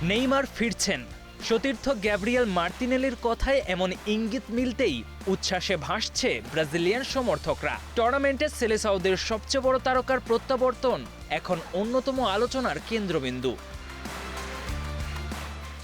Neymar ফিরছেন। সতীর্থ Gabriel মার্তিনেলির কথায় এমন ইঙ্গিত মিলতেই উচ্ছ্বাসে ভাসছে ব্রাজিলিয়ান সমর্থকরা। টুর্নামেন্টে সেলেসাওদের সবচেয়ে বড় তারকার প্রত্যাবর্তন এখন অন্যতম আলোচনার কেন্দ্রবিন্দু।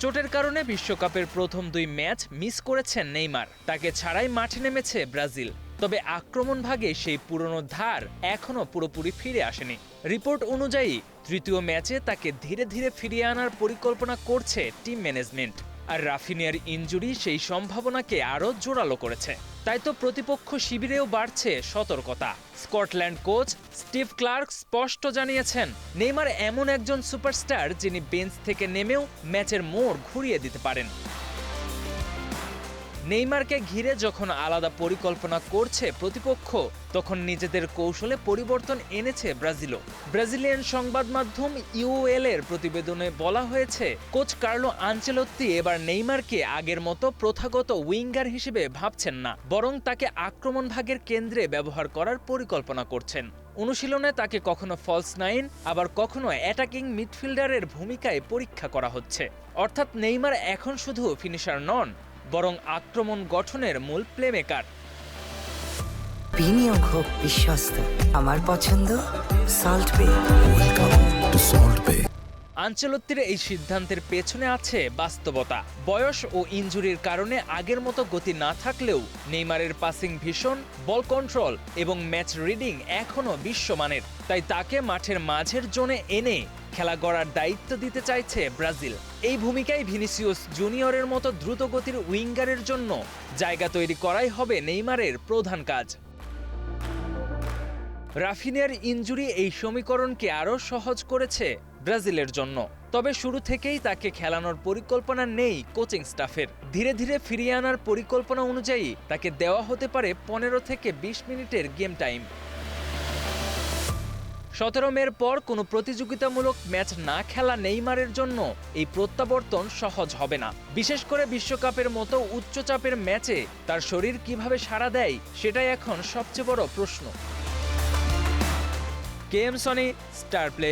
চোটের কারণে বিশ্বকাপের প্রথম 2 ম্যাচ মিস করেছেন নেইমার। তাকে ছাড়াই মাঠে নেমেছে ব্রাজিল। তবে আক্রমণ ভাগে সেই পুরনো ধার এখনও পুরোপুরি ফিরে আসেনি। রিপোর্ট অনুযায়ী তৃতীয় ম্যাচে তাকে ধীরে ধীরে ফিরিয়ে আনার পরিকল্পনা করছে টিম ম্যানেজমেন্ট। আর রাফিনিয়ার ইনজুরি সেই সম্ভাবনাকে আরও জোরালো করেছে। তাই তো প্রতিপক্ষ শিবিরেও বাড়ছে সতর্কতা। স্কটল্যান্ড কোচ স্টিভ ক্লার্ক স্পষ্ট জানিয়েছেন, নেইমার এমন একজন সুপারস্টার যিনি বেঞ্চ থেকে নেমেও ম্যাচের মোড় ঘুরিয়ে দিতে পারেন। নেইমারকে ঘিরে যখন আলাদা পরিকল্পনা করছে প্রতিপক্ষ, তখন নিজেদের কৌশলে পরিবর্তন এনেছে ব্রাজিলও। ব্রাজিলিয়ান সংবাদ মাধ্যম ইউএল এর প্রতিবেদনে বলা হয়েছে, কোচ কার্লো আনচেলত্তি এবার নেইমারকে আগের মতো প্রথাগত উইঙ্গার হিসেবে ভাবছেন না, বরং তাকে আক্রমণ ভাগের কেন্দ্রে ব্যবহার করার পরিকল্পনা করছেন। অনুশীলনে তাকে কখনো ফলস নাইন, আবার কখনো অ্যাটাকিং মিডফিল্ডারের ভূমিকায় পরীক্ষা করা হচ্ছে। অর্থাৎ নেইমার এখন শুধু ফিনিশার নন, বরং আক্রমণ গঠনের মূল প্লেমেকার। বিনিয়োগ হোক বিশ্বস্ত, আমার পছন্দ সল্ট বে। আনচেলত্তির এই সিদ্ধান্তের পেছনে আছে বাস্তবতা। বয়স ও ইনজুরির কারণে আগের মতো গতি না থাকলেও নেইমারের পাসিং ভীষণ, বল কন্ট্রোল এবং ম্যাচ রিডিং এখনও বিশ্বমানের। তাই তাকে মাঠের মাঝের জোনে এনে খেলা গড়ার দায়িত্ব দিতে চাইছে ব্রাজিল। এই ভূমিকায় ভিনিসিয়াস জুনিয়রের মতো দ্রুতগতির উইঙ্গারের জন্য জায়গা তৈরি করাই হবে নেইমারের প্রধান কাজ। রাফিনিয়ার ইনজুরি এই সমীকরণকে আরও সহজ করেছে ব্রাজিলের জন্য। তবে শুরু থেকেই তাকে খেলানোর পরিকল্পনা নেই কোচিং স্টাফের। ধীরে ধীরে ফিরিয়ে আনার পরিকল্পনা অনুযায়ী তাকে দেওয়া হতে পারে 15 থেকে 20 মিনিটের গেম টাইম। 17 মের পর কোনো প্রতিযোগিতামূলক ম্যাচ না খেলা নেইমারের জন্য এই প্রত্যাবর্তন সহজ হবে না। বিশেষ করে বিশ্বকাপের মতো উচ্চচাপের ম্যাচে তার শরীর কিভাবে সাড়া দেয়, সেটাই এখন সবচেয়ে বড় প্রশ্ন। KM Sony, star play.